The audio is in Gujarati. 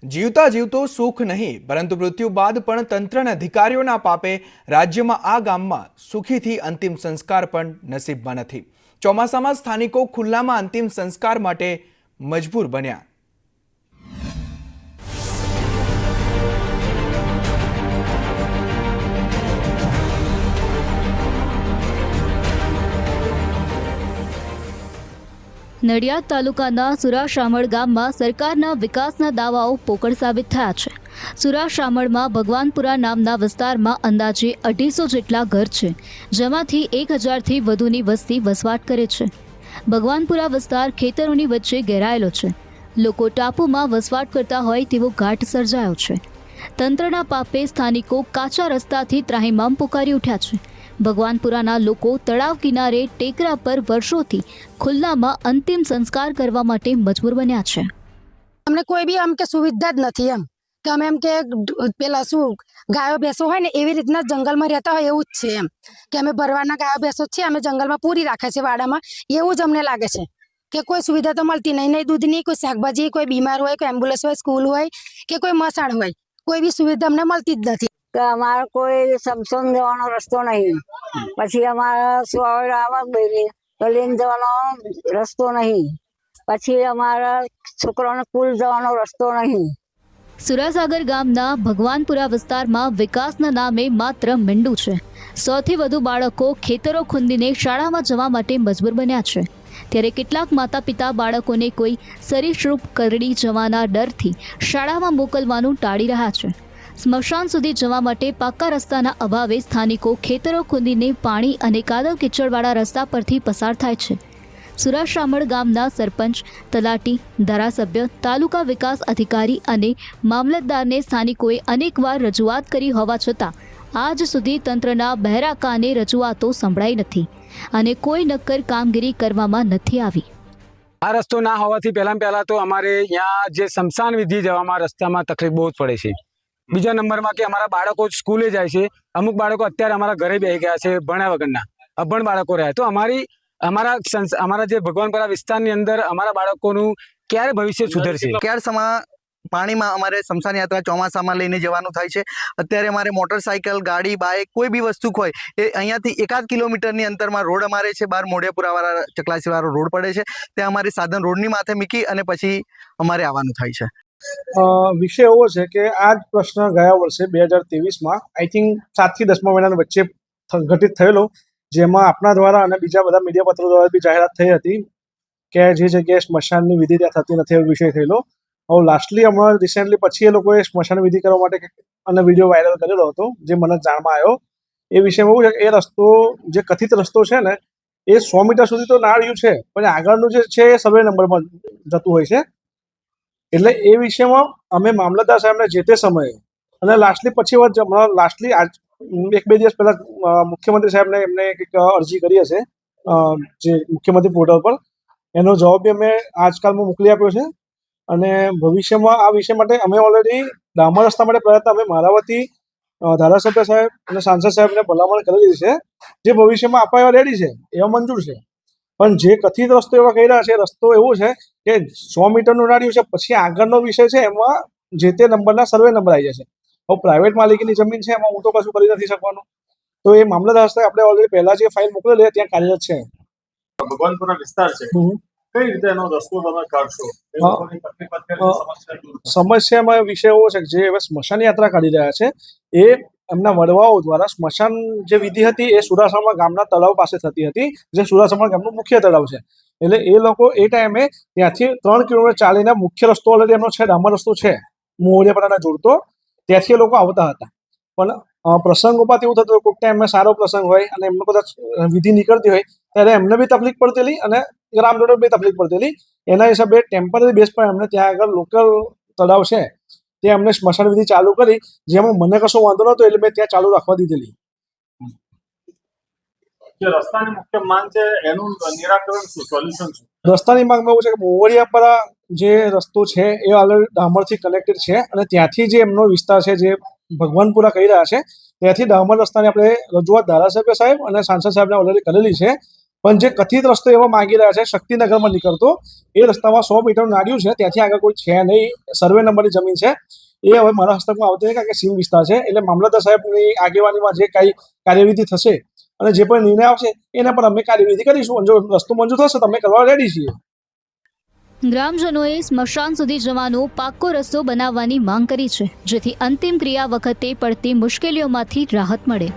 જીવતા જીવતો સુખ નહીં પરંતુ મૃત્યુ બાદ પણ તંત્રના અધિકારીઓના પાપે રાજ્યમાં આ ગામમાં સુખીથી અંતિમ સંસ્કાર પણ નસીબમાં નથી। ચોમાસામાં સ્થાનિકો ખુલ્લામાં અંતિમ સંસ્કાર માટે મજબૂર બન્યા। નડિયાદ તાલુકાના સુરાશામળ ગામમાં સરકારના વિકાસના દાવાઓ પોકળ સાબિત થયા છે। સુરાશામળમાં ભગવાનપુરા નામના વિસ્તારમાં અંદાજે 250 જેટલા ઘર છે, જેમાંથી 1000થી વધુની વસ્તી વસવાટ કરે છે। ભગવાનપુરા વિસ્તાર ખેતરોની વચ્ચે ઘેરાયેલો છે। લોકો ટાપુમાં વસવાટ કરતા હોય તેવો ઘાટ સર્જાયો છે। તંત્રના પાપે સ્થાનિકો કાચા રસ્તાથી ત્રાહિમામ પુકારી ઉઠ્યા છે। ભગવાનપુરાના લોકો તળાવ કિનારે ટેકરા પર વર્ષોથી ખુલ્લામાં અંતિમ સંસ્કાર કરવા માટે મજબૂર બન્યા છે। અમને કોઈ બી આમ કે સુવિધા જ નથી, એમ કે અમે એમ કે પેલા શું ગાયો ભેંસો હોય ને એવી રીતના જંગલમાં રહેતા હોય એવું જ છે, એમ કે અમે ભરવાના ગાયો ભેંસો છે, અમે જંગલમાં પૂરી રાખે છે વાડામાં, એવું જ અમને લાગે છે કે કોઈ સુવિધા તો મળતી નહીં, નહીં દૂધની, કોઈ શાકભાજી, કોઈ બીમાર હોય, કોઈ એમ્બ્યુલન્સ હોય, સ્કૂલ હોય કે કોઈ મસાણ હોય, કોઈ બી સુવિધા અમને મળતી જ નથી। કે અમારે કોઈ સમસોન જવાનો રસ્તો નહીં, પછી અમારા સુવાવડા તો લઈને જવાનો રસ્તો નહીં, પછી અમારા છોકરાઓને સ્કૂલ જવાનો રસ્તો નહીં। સુરાસાગર ગામના ભગવાનપુરા વિસ્તારમાં વિકાસના નામે માત્ર મીંડું છે। 100થી વધુ બાળકો ખેતરો ખૂંદીને શાળામાં જવા માટે મજબૂર બન્યા છે, ત્યારે કેટલાક માતા પિતા બાળકોને કોઈ સરીસૃપ કરડી જવાના ડરથી શાળામાં મોકલવાનું ટાળી રહ્યા છે। સ્મશાન સુધી જવા માટે પાક્કા રસ્તાના અભાવે સ્થાનિકો ખેતરો ખૂંદીને પાણી અને કાદવ કીચડવાળા રસ્તા પરથી પસાર થાય છે। સુરાશામળ ગામના સરપંચ, તલાટી, ધારાસભ્ય, તાલુકા વિકાસ અધિકારી અને મામલતદારને સ્થાનિકોએ અનેકવાર રજૂઆત કરી હોવા છતાં આજ સુધી તંત્રના બહેરા કાને રજૂઆતો સંભળાઈ નથી અને કોઈ નક્કર કામગીરી કરવામાં નથી આવી। આ રસ્તો ના હોવાથી પહેલા તો અમારે અહીંયા જે સ્મશાન વિધિ જવામાં રસ્તામાં તકલીફ બહુ જ પડે છે। બીજા નંબરમાં કે અમારા બાળકો સ્કૂલે જાય છે, અમુક બાળકો અત્યારે અમારા ઘરે બેસી ગયા છે ભણ્યા વગરના, અભણ બાળકો રહ્યા, તો અમારા જે ભગવાનપુરા વિસ્તારની અંદર અમારા બાળકોનું ક્યારે ભવિષ્ય સુધરશે? ક્યારમાં પાણીમાં અમારે સ્મશાન યાત્રા ચોમાસામાં લઈને જવાનું થાય છે। અત્યારે અમારે મોટરસાઇકલ, ગાડી, બાઇક કોઈ બી વસ્તુ હોય એ અહીંયાથી 1.5 કિલોમીટરની અંતરમાં રોડ અમારે છે, બહાર મોઢેપુરાવાળા ચકલાસીવાળો રોડ પડે છે, ત્યાં અમારે સાધન રોડની માથે મૂકી અને પછી અમારે આવવાનું થાય છે। વિષય એવો છે કે આ જ પ્રશ્ન ગયા વર્ષે 2023માં આઈ થિંક 7 થી 10મા મહિનાની વચ્ચે ઘટિત થયેલો, જેમાં આપણા દ્વારા અને બીજા બધા મીડિયા પત્રો દ્વારા બી જાહેરાત થઈ હતી કે જે જગ્યાએ સ્મશાનની વિધિ ત્યાં થતી નથી એવો વિષય થયેલો। હવે લાસ્ટલી હમણાં રિસેન્ટલી પછી એ લોકોએ સ્મશાન વિધિ કરવા માટે અને વિડીયો વાયરલ કરેલો હતો, જે મને જાણમાં આવ્યો। એ વિષયમાં એવું છે કે એ રસ્તો જે કથિત રસ્તો છે ને એ 100 મીટર સુધી તો ના રહ્યું છે, પણ આગળનું જે છે એ સર્વે નંબરમાં જતું હોય છે। એટલે એ વિષયમાં અમે મામલતદાર સાહેબને જે તે સમયે અને લાસ્ટલી પછી હમણાં લાસ્ટલી આજ 1-2 દિવસ પહેલા મુખ્યમંત્રી સાહેબને એમને એક અરજી કરી હશે જે મુખ્યમંત્રી પોર્ટલ પર, એનો જવાબ બી અમે આજકાલમાં મોકલી આપ્યો છે। અને ભવિષ્યમાં આ વિષય માટે અમે ઓલરેડી ડામર રસ્તા માટે પ્રયત્ન અમે મારા વતી ધારાસભ્ય સાહેબ અને સાંસદ સાહેબને ભલામણ કરેલી છે, જે ભવિષ્યમાં આપવા એવા રેડી છે, એવા મંજૂર છે। પણ જે કથિત રસ્તો એવા કહી રહ્યા છે, રસ્તો એવો છે કે 100 મીટરનું રાડ્યું છે, પછી આગળનો વિષય છે એમાં જે તે નંબરના સર્વે નંબર આવી જશે। હવે પ્રાઇવેટ માલિકીની જમીન છે, એમાં હું તો કશું કરી નથી શકવાનો, તો એ મામલતદાર હસ્તે આપણે ઓલરેડી પહેલા જે ફાઇલ મોકલેલી ત્યાં કાર્યરત છે। ભગવાનપુરા વિસ્તાર છે, કઈ રીતે એનો રસ્તો તમે કાઢશો? સમસ્યામાં વિષય એવો છે કે જે હવે સ્મશાન યાત્રા કાઢી રહ્યા છે એ એમના વડવાઓ દ્વારા સ્મશાન જે વિધિ હતી એ સુરાસામળ ગામના તળાવ પાસે થતી હતી, જે સુરાસામળ ગામનું મુખ્ય તળાવ છે। એટલે એ લોકો એ ટાઈમે ત્યાંથી 3 કિલોમીટર ચાલીને મુખ્ય રસ્તો ઓલરેડી એમનો છે, ડામર રસ્તો છે મોઢેપરાને જોડતો, ત્યાંથી એ લોકો આવતા હતા। પણ પ્રસંગોપાત એવું થતું કોઈક ટાઈમ સારો પ્રસંગ હોય અને એમનો કદાચ વિધિ નીકળતી હોય ત્યારે એમને બી તકલીફ પડતેલી અને ગ્રામજનો બી તકલીફ પડતેલી। એના હિસાબે ટેમ્પરરી બેઝ પર એમને ત્યાં આગળ લોકલ તળાવ છે ત્યાં એમને સ્મશાન વિધિ ચાલુ કરી, જેમાં મને કશો વાંધો નહોતો એટલે મેં ત્યાં ચાલુ રાખવા દીધેલી। જે રસ્તાની મુખ્ય માંગ છે એનું નિરાકરણ શું, સોલ્યુશન શું? રસ્તાની માંગમાં એવું છે કે મોવડિયાપરા જે રસ્તો છે એ ઓલરેડી ડામરથી કનેક્ટેડ છે અને ત્યાંથી જે એમનો વિસ્તાર છે જે ભગવાનપુરા કહી રહ્યા છે ત્યાંથી ડામર રસ્તાની આપણે રજૂઆત ધારાસભ્ય સાહેબ અને સાંસદ સાહેબને ઓલરેડી કરેલી છે। પણ જે કથિત રસ્તો એવો માંગી રહ્યા છે શક્તિનગરમાં નીકળતો, એ રસ્તામાં 100 મીટર નાળ્યું છે, ત્યાંથી આગળ કોઈ છે નહીં, સર્વે નંબરની જમીન છે. એ હવે મારા હસ્તકમાં આવતી નથી કારણ કે સીમ વિસ્તાર છે. એટલે મામલતદાર સાહેબની આગેવાનીમાં જે કાંઈ કાર્યવિધિ થશે અને જે પણ નિર્ણય આવશે એના પર અમે કાર્યવિધિ કરીશું. જો રસ્તો મંજૂર થશે તો અમે કરવા રેડી છીએ. ગ્રામજનોએ સ્મશાન સુધી જવાનો પાક્કો રસ્તો બનાવવાની માંગ કરી છે, જેથી અંતિમ ક્રિયા વખતે પડતી મુશ્કેલીઓમાંથી રાહત મળે.